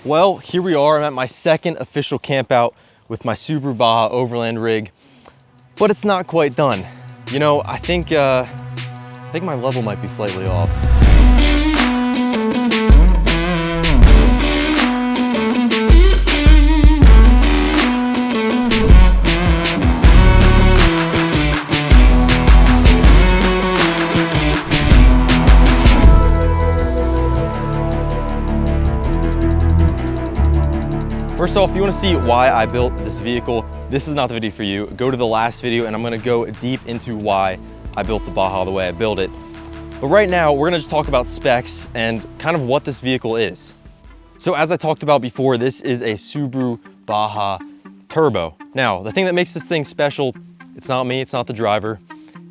Well, here we are. I'm at my second official camp out with my Subaru Baja Overland rig, but it's not quite done. You know, I think my level might be slightly off. First off, if you want to see why I built this vehicle, this is not the video for you. Go to the last video and I'm going to go deep into why I built the Baja the way I built it. But right now, we're going to just talk about specs and kind of what this vehicle is. So as I talked about before, this is a Subaru Baja Turbo. Now, the thing that makes this thing special, it's not me, it's not the driver,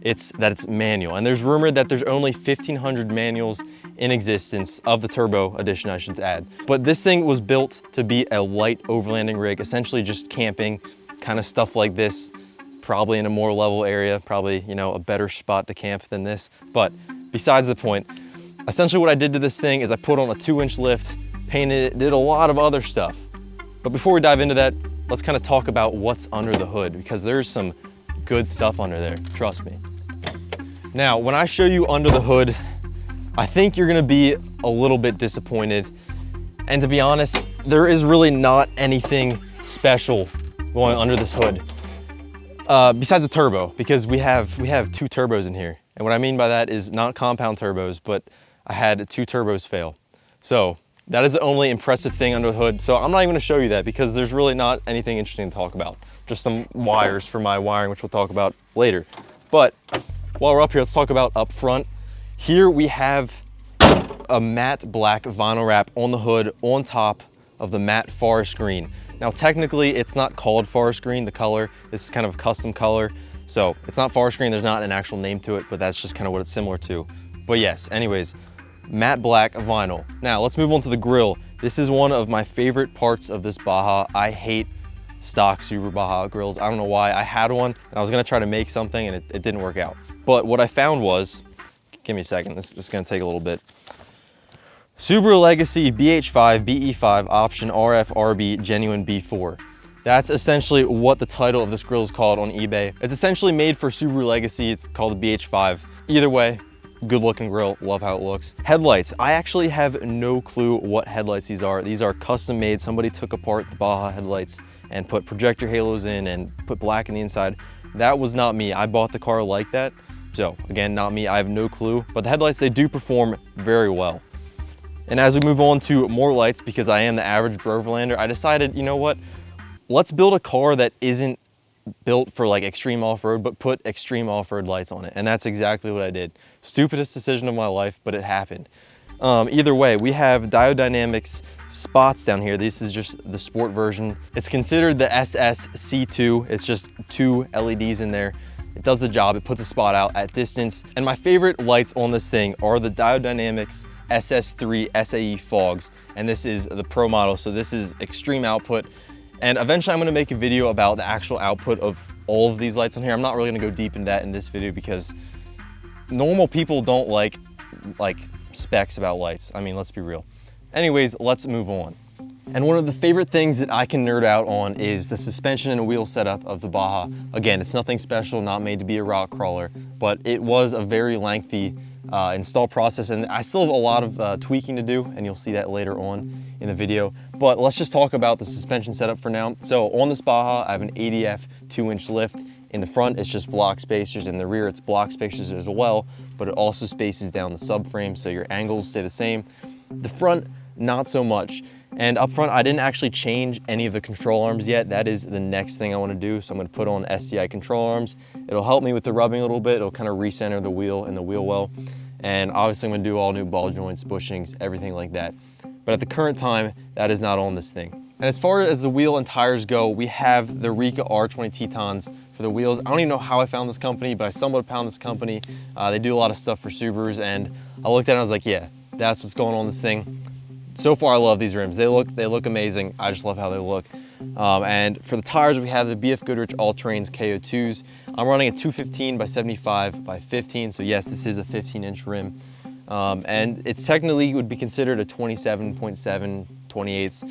it's that it's manual. And there's rumored that there's only 1,500 manuals in existence of the Turbo edition, I should add. But this thing was built to be a light overlanding rig, essentially just camping, kind of stuff like this, probably in a more level area, probably, you know, a better spot to camp than this. But besides the point, essentially what I did to this thing is I put on a 2-inch lift, painted it, did a lot of other stuff. But before we dive into that, let's kind of talk about what's under the hood, because there's some good stuff under there, trust me. Now, when I show you under the hood, I think you're gonna be a little bit disappointed. And to be honest, there is really not anything special going under this hood. Besides the turbo, because we have 2 turbos in here. And what I mean by that is not compound turbos, but I had 2 turbos fail. So that is the only impressive thing under the hood. So I'm not even gonna show you that because there's really not anything interesting to talk about. Just some wires for my wiring, which we'll talk about later. But while we're up here, let's talk about up front. Here we have a matte black vinyl wrap on the hood on top of the matte forest green. Now technically it's not called forest green, the color. This is kind of a custom color. So it's not forest green, there's not an actual name to it, but that's just kind of what it's similar to. But yes, anyways, matte black vinyl. Now let's move on to the grille. This is one of my favorite parts of this Baja. I hate stock Subaru Baja grills. I don't know why. I had one and I was gonna try to make something and it didn't work out. But what I found was, give me a second, this is gonna take a little bit. Subaru Legacy BH5 BE5 option RF RB genuine B4. That's essentially what the title of this grill is called on eBay. It's essentially made for Subaru Legacy. It's called the BH5. Either way, good looking grill, love how it looks. Headlights, I actually have no clue what headlights these are. These are custom made. Somebody took apart the Baja headlights and put projector halos in and put black in the inside. That was not me. I bought the car like that. So again, not me, I have no clue. But the headlights, they do perform very well. And as we move on to more lights, because I am the average Overlander, I decided, you know what? Let's build a car that isn't built for like extreme off-road, but put extreme off-road lights on it. And that's exactly what I did. Stupidest decision of my life, but it happened. Either way, we have Diode Dynamics spots down here. This is just the sport version. It's considered the SSC2. It's just 2 LEDs in there. It does the job, it puts a spot out at distance. And my favorite lights on this thing are the Diode Dynamics SS3 SAE fogs. And this is the Pro model, so this is extreme output. And eventually I'm gonna make a video about the actual output of all of these lights on here. I'm not really gonna go deep in that in this video because normal people don't like specs about lights. I mean, let's be real. Anyways, let's move on. And one of the favorite things that I can nerd out on is the suspension and wheel setup of the Baja. Again, it's nothing special, not made to be a rock crawler, but it was a very lengthy install process, and I still have a lot of tweaking to do, and you'll see that later on in the video. But let's just talk about the suspension setup for now. So on this Baja, I have an ADF 2-inch lift. In the front, it's just block spacers. In the rear, it's block spacers as well, but it also spaces down the subframe, so your angles stay the same. The front, not so much. And up front, I didn't actually change any of the control arms yet. That is the next thing I want to do. So I'm going to put on SCI control arms. It'll help me with the rubbing a little bit. It'll kind of recenter the wheel and the wheel well. And obviously I'm going to do all new ball joints, bushings, everything like that. But at the current time, that is not on this thing. And as far as the wheel and tires go, we have the Rika R20 Tetons for the wheels. I don't even know how I found this company, but I stumbled upon this company. They do a lot of stuff for Subarus, and I looked at it and I was like, yeah, that's what's going on with this thing. So far, I love these rims. They look amazing. I just love how they look. And for the tires, we have the BF Goodrich All Terrains KO2s. I'm running a 215 by 75 by 15. So yes, this is a 15-inch rim. And it's technically would be considered a 27.7, 28ths,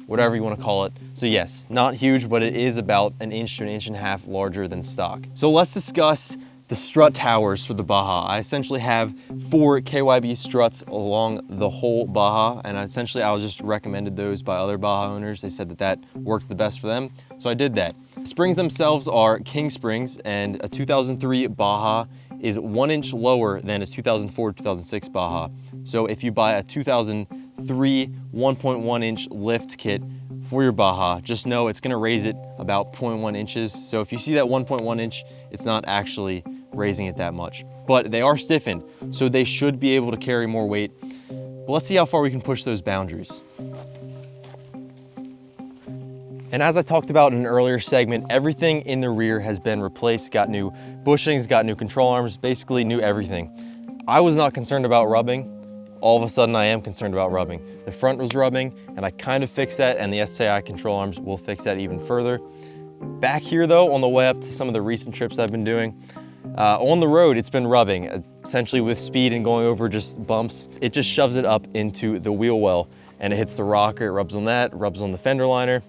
whatever you want to call it. So yes, not huge, but it is about an inch to an inch and a half larger than stock. So let's discuss the strut towers for the Baja. I essentially have 4 KYB struts along the whole Baja, and I was just recommended those by other Baja owners. They said that that worked the best for them, so I did that. Springs themselves are King springs, and a 2003 Baja is 1 inch lower than a 2004-2006 Baja. So if you buy a 2003 1.1 inch lift kit for your Baja, just know it's gonna raise it about 0.1 inches. So if you see that 1.1 inch, it's not actually raising it that much. But they are stiffened, so they should be able to carry more weight. But let's see how far we can push those boundaries. And as I talked about in an earlier segment, everything in the rear has been replaced, got new bushings, got new control arms, basically new everything. I was not concerned about rubbing. All of a sudden I am concerned about rubbing. The front was rubbing and I kind of fixed that, and the SAI control arms will fix that even further. Back here though, on the way up to some of the recent trips I've been doing, on the road it's been rubbing, essentially with speed and going over just bumps. It just shoves it up into the wheel well and it hits the rocker, it rubs on that, rubs on the fender liner.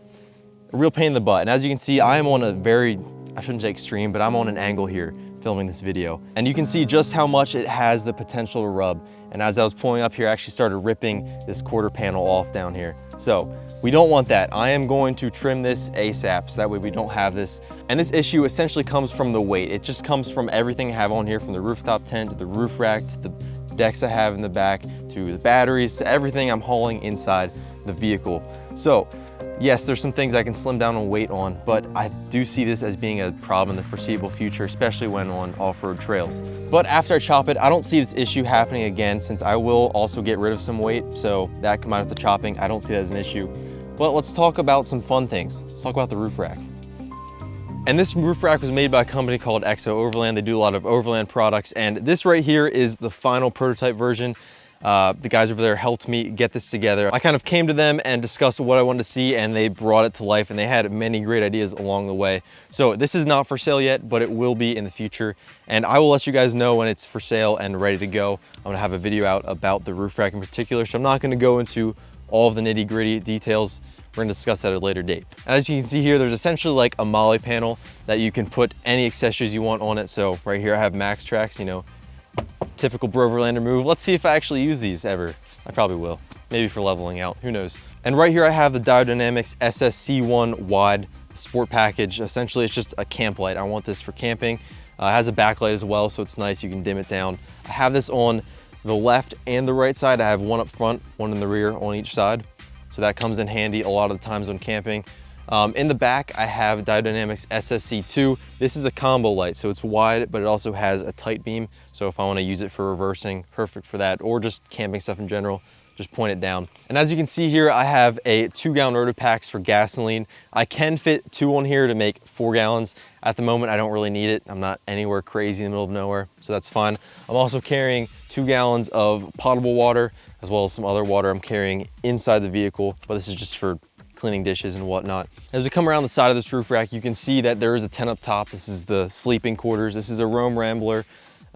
A real pain in the butt. And as you can see, I am on a very, I shouldn't say extreme, but I'm on an angle here filming this video. And you can see just how much it has the potential to rub. And as I was pulling up here, I actually started ripping this quarter panel off down here. So we don't want that. I am going to trim this ASAP so that way we don't have this. And this issue essentially comes from the weight. It just comes from everything I have on here, from the rooftop tent to the roof rack to the decks I have in the back to the batteries to everything I'm hauling inside the vehicle. So yes, there's some things I can slim down on weight on, but I do see this as being a problem in the foreseeable future, especially when on off-road trails. But after I chop it, I don't see this issue happening again, since I will also get rid of some weight, so that combined with the chopping, I don't see that as an issue. But let's talk about some fun things. Let's talk about the roof rack. And this roof rack was made by a company called Exo Overland. They do a lot of Overland products, and this right here is the final prototype version. The guys over there helped me get this together. I kind of came to them and discussed what I wanted to see, and they brought it to life, and they had many great ideas along the way. So this is not for sale yet, but it will be in the future, and I will let you guys know when it's for sale and ready to go. I'm gonna have a video out about the roof rack in particular, so I'm not gonna go into all of the nitty-gritty details. We're gonna discuss that at a later date. As you can see here, there's essentially like a molly panel that you can put any accessories you want on it. So right here I have Max Tracks, you know, typical Overlander move. Let's see if I actually use these ever. I probably will, maybe for leveling out, who knows. And right here I have the Diodynamics SSC1 wide sport package. Essentially it's just a camp light. I want this for camping. It has a backlight as well, so it's nice, you can dim it down. I have this on the left and the right side. I have one up front, one in the rear on each side. So that comes in handy a lot of the times when camping. In the back, I have Diodynamics SSC2. This is a combo light, so it's wide, but it also has a tight beam. So if I want to use it for reversing, perfect for that, or just camping stuff in general, just point it down. And as you can see here, I have a 2-gallon Rotopacks for gasoline. I can fit 2 on here to make 4 gallons. At the moment, I don't really need it. I'm not anywhere crazy in the middle of nowhere, so that's fine. I'm also carrying 2 gallons of potable water, as well as some other water I'm carrying inside the vehicle, but this is just for cleaning dishes and whatnot. As we come around the side of this roof rack, you can see that there is a tent up top. This is the sleeping quarters. This is a Rome Rambler.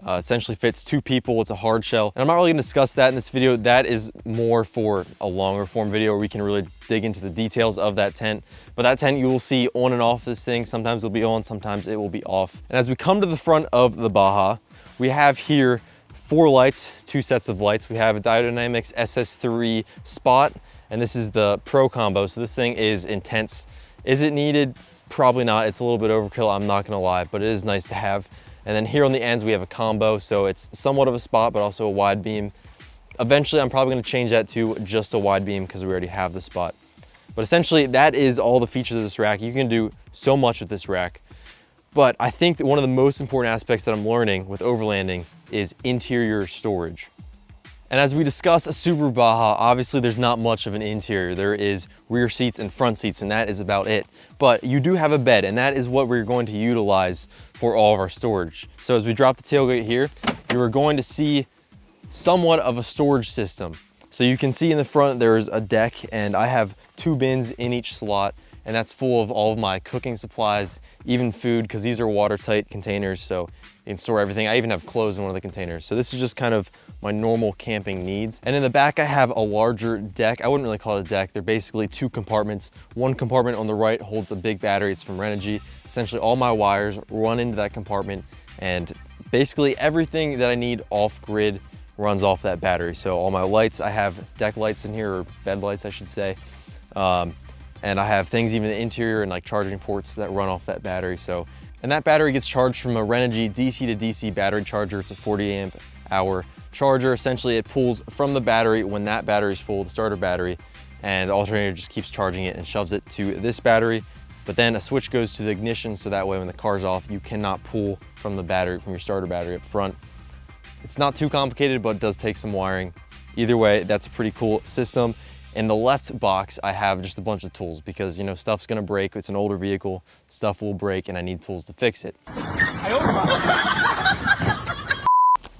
Essentially fits 2 people. It's a hard shell. And I'm not really gonna discuss that in this video. That is more for a longer form video where we can really dig into the details of that tent. But that tent you will see on and off this thing. Sometimes it'll be on, sometimes it will be off. And as we come to the front of the Baja, we have here 4 lights, 2 sets of lights. We have a Diodynamics SS3 Spot, and this is the Pro combo. So this thing is intense. Is it needed? Probably not. It's a little bit overkill, I'm not gonna lie, but it is nice to have. And then here on the ends, we have a combo. So it's somewhat of a spot, but also a wide beam. Eventually, I'm probably gonna change that to just a wide beam because we already have the spot. But essentially, that is all the features of this rack. You can do so much with this rack. But I think that one of the most important aspects that I'm learning with overlanding is interior storage. And as we discuss a Subaru Baja, obviously there's not much of an interior. There is rear seats and front seats, and that is about it. But you do have a bed, and that is what we're going to utilize for all of our storage. So as we drop the tailgate here, you are going to see somewhat of a storage system. So you can see in the front, there's a deck, and I have 2 bins in each slot. and that's full of all of my cooking supplies, even food, because these are watertight containers, so you can store everything. I even have clothes in one of the containers. So this is just kind of my normal camping needs. And in the back, I have a larger deck. I wouldn't really call it a deck. They're basically 2 compartments. One compartment on the right holds a big battery. It's from Renogy. Essentially all my wires run into that compartment, and basically everything that I need off grid runs off that battery. So all my lights, I have deck lights in here, or bed lights, I should say. And I have things even in the interior and like charging ports that run off that battery. So, and that battery gets charged from a Renogy DC to DC battery charger. It's a 40 amp hour charger. Essentially it pulls from the battery when that battery is full, the starter battery, and the alternator just keeps charging it and shoves it to this battery. But then a switch goes to the ignition, so that way when the car's off, you cannot pull from the battery, from your starter battery up front. It's not too complicated, but it does take some wiring. Either way, that's a pretty cool system. In the left box, I have just a bunch of tools because, you know, stuff's gonna break. It's an older vehicle, stuff will break, and I need tools to fix it.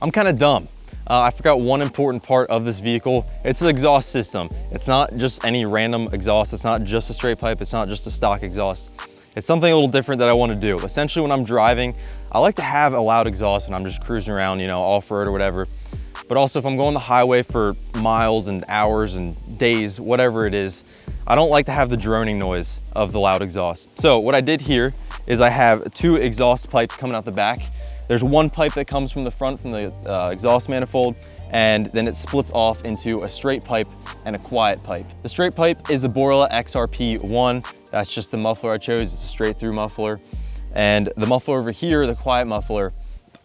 I'm kind of dumb. I forgot one important part of this vehicle. It's the exhaust system. It's not just any random exhaust. It's not just a straight pipe. It's not just a stock exhaust. It's something a little different that I want to do. Essentially, when I'm driving, I like to have a loud exhaust when I'm just cruising around, you know, off-road or whatever. But also if I'm going the highway for miles and hours and days, whatever it is, I don't like to have the droning noise of the loud exhaust. So what I did here is I have 2 exhaust pipes coming out the back. There's one pipe that comes from the front, from the exhaust manifold, and then it splits off into a straight pipe and a quiet pipe. The straight pipe is a Borla XRP1. That's just the muffler I chose. It's a straight through muffler. And the muffler over here, the quiet muffler,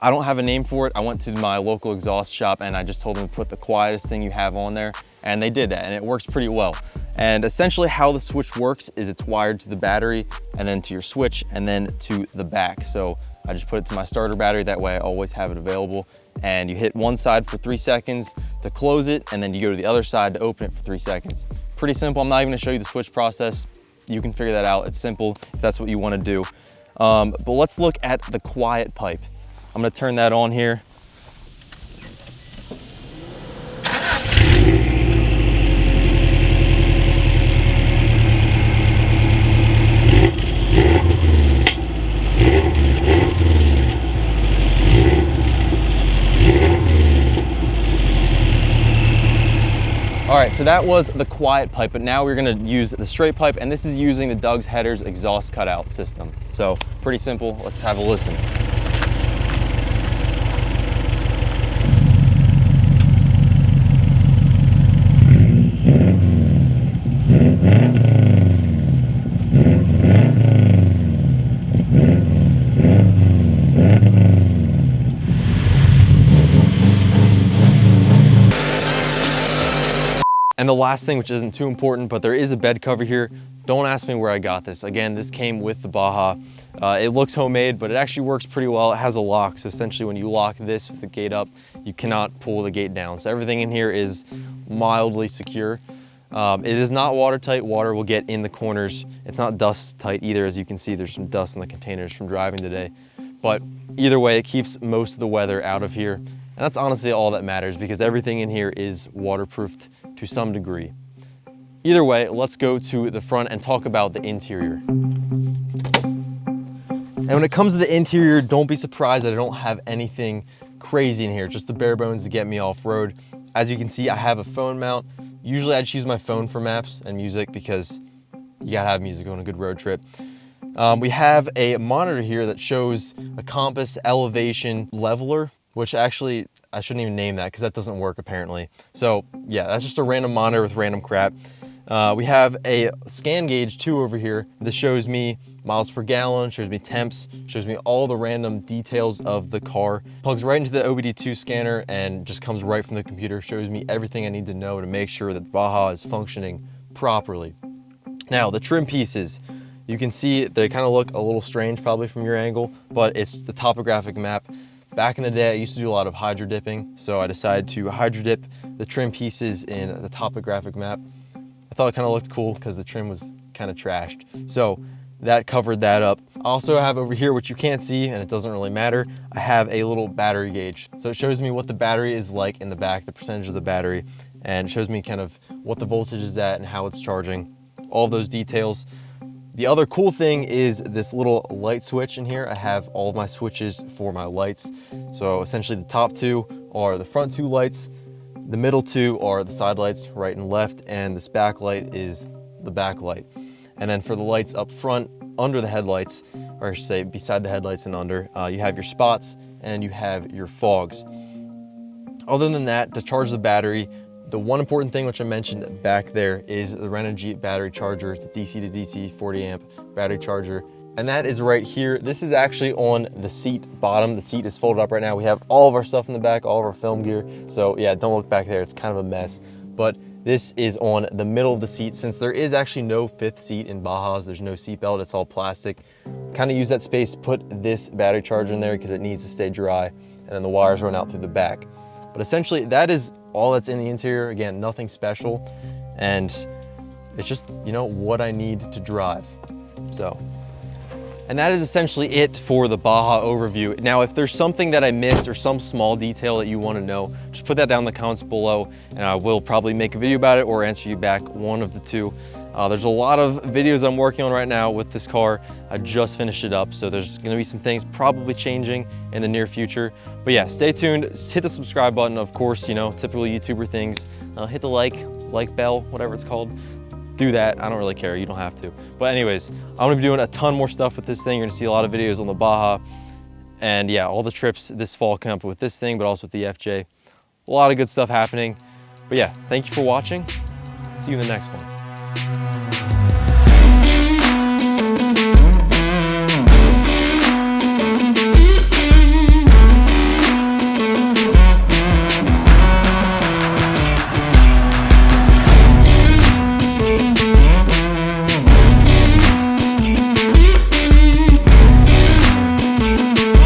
I don't have a name for it. I went to my local exhaust shop and I just told them to put the quietest thing you have on there, and they did that, and it works pretty well. And essentially how the switch works is it's wired to the battery and then to your switch and then to the back. So I just put it to my starter battery, that way I always have it available. And you hit one side for 3 seconds to close it, and then you go to the other side to open it for 3 seconds. Pretty simple. I'm not even gonna show you the switch process. You can figure that out. It's simple if that's what you wanna do. But let's look at the quiet pipe. I'm gonna turn that on here. All right, so that was the quiet pipe, but now we're gonna use the straight pipe, and this is using the Doug's Headers exhaust cutout system. So pretty simple, let's have a listen. And the last thing, which isn't too important, but there is a bed cover here. Don't ask me where I got this. Again, this came with the Baja. It looks homemade, but it actually works pretty well. It has a lock, so essentially when you lock this with the gate up, you cannot pull the gate down. So everything in here is mildly secure. It is not watertight. Water will get in the corners. It's not dust tight either. As you can see, there's some dust in the containers from driving today. But either way, it keeps most of the weather out of here. And that's honestly all that matters, because everything in here is waterproofed to some degree. Either way, let's go to the front and talk about the interior. And when it comes to the interior, don't be surprised that I don't have anything crazy in here, just the bare bones to get me off-road. As you can see, I have a phone mount. Usually I just use my phone for maps and music because you gotta have music on a good road trip. We have a monitor here that shows a compass elevation leveler, which actually, I shouldn't even name that because that doesn't work apparently. So yeah, that's just a random monitor with random crap. We have a scan gauge too over here. This shows me miles per gallon, shows me temps, shows me all the random details of the car. Plugs right into the OBD2 scanner and just comes right from the computer, shows me everything I need to know to make sure that Baja is functioning properly. Now, the trim pieces, you can see they kind of look a little strange probably from your angle, but it's the topographic map. Back in the day, I used to do a lot of hydro dipping, so I decided to hydro dip the trim pieces in the topographic map. I thought it kind of looked cool because the trim was kind of trashed. So that covered that up. I also have over here, which you can't see and it doesn't really matter, I have a little battery gauge. So it shows me what the battery is like in the back, the percentage of the battery, and it shows me kind of what the voltage is at and how it's charging, all of those details. The other cool thing is this little light switch in here. I have all of my switches for my lights. So essentially the top two are the front two lights, the middle two are the side lights, right and left, and this back light is the back light. And then for the lights up front, under the headlights, or I should say beside the headlights and under, you have your spots and you have your fogs. Other than that, to charge the battery, the one important thing which I mentioned back there is the Renogy battery charger. It's a DC to DC 40 amp battery charger. And that is right here. This is actually on the seat bottom. The seat is folded up right now. We have all of our stuff in the back, all of our film gear. So yeah, don't look back there. It's kind of a mess. But this is on the middle of the seat. Since there is actually no fifth seat in Bajas, there's no seat belt, it's all plastic. Kind of use that space, put this battery charger in there because it needs to stay dry. And then the wires run out through the back. But essentially that is all that's in the interior. Again, nothing special. And it's just, you know, what I need to drive. So. And that is essentially it for the Baja overview. Now, if there's something that I missed or some small detail that you want to know, just put that down in the comments below and I will probably make a video about it or answer you back, one of the two. There's a lot of videos I'm working on right now with this car. I just finished it up, so there's gonna be some things probably changing in the near future. But yeah, stay tuned, hit the subscribe button, of course, you know, typical YouTuber things. Hit the like bell, whatever it's called. Do that, I don't really care, you don't have to. But anyways, I'm gonna be doing a ton more stuff with this thing. You're gonna see a lot of videos on the Baja. And yeah, all the trips this fall come up with this thing, but also with the FJ. A lot of good stuff happening. But yeah, thank you for watching. See you in the next one.